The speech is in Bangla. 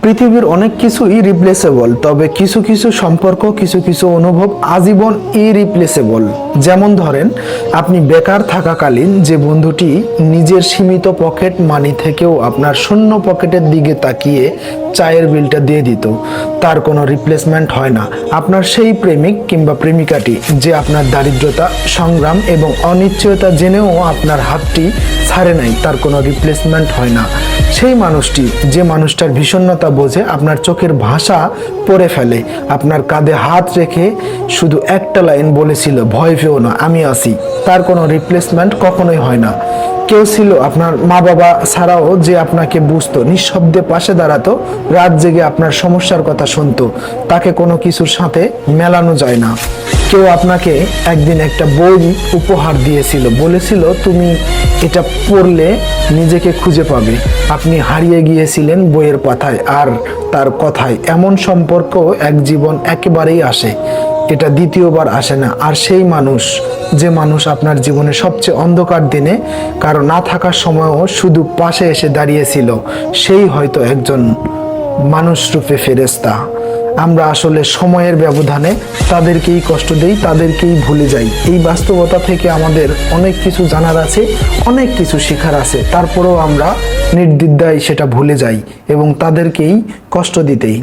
পৃথিবীর অনেক কিছুই রিপ্লেসেবল, তবে কিছু কিছু সম্পর্ক, কিছু কিছু অনুভব আজীবন ইরিপ্লেসেবল। যেমন ধরেন, আপনি বেকার থাকাকালীন যে বন্ধুটি নিজের সীমিত পকেট মানি থেকেও আপনার শূন্য পকেটের দিকে তাকিয়ে চায়ের বিলটা দিয়ে দিত, তার কোনো রিপ্লেসমেন্ট হয় না। আপনার সেই প্রেমিক কিংবা প্রেমিকাটি যে আপনার দারিদ্রতা, সংগ্রাম এবং অনিশ্চয়তা জেনেও আপনার হাতটি ছাড়ে নাই, তার কোনো রিপ্লেসমেন্ট হয় না। সেই মানুষটি যে মানুষটার ভীষণতা বোঝে, আপনার চোখের ভাষা পড়ে ফেলে, আপনার কাঁধে হাত রেখে শুধু একটা লাইন বলেছিল, ভয় পেও না, আমি আছি, তার কোনো রিপ্লেসমেন্ট কখনোই হয় না। কেউ ছিল আপনার মা বাবা ছাড়াও যে আপনাকে বুঝতো, নিঃশব্দে পাশে দাঁড়াতো, রাত জেগে আপনার সমস্যার কথা শুনতো, তাকে কোনো কিছুর সাথে মেলানো যায় না। কেউ আপনাকে একদিন একটা বই উপহার দিয়েছিল, বলেছিল তুমি এটা পড়লে নিজেকে খুঁজে পাবে। আপনি হারিয়ে গিয়েছিলেন বইয়ের পাতায় আর তার কথায়। এমন সম্পর্ক এক জীবন একেবারেই আসে, এটা দ্বিতীয়বার আসে না। আর সেই মানুষ, যে মানুষ আপনার জীবনে সবচেয়ে অন্ধকার দিনে কারো না থাকার সময়ও শুধু পাশে এসে দাঁড়িয়েছিল, সেই হয়তো একজন মানুষ রূপে ফেরেশতা। আমরা আসলে সময়ের ব্যবধানে তাদেরকেই কষ্ট দেই, তাদেরকেই ভুলে যাই। এই বাস্তবতা থেকে আমাদের অনেক কিছু জানার আছে, অনেক কিছু শেখার আছে, তারপরেও আমরা নির্দ্বিধায় সেটা ভুলে যাই এবং তাদেরকেই কষ্ট দিতেই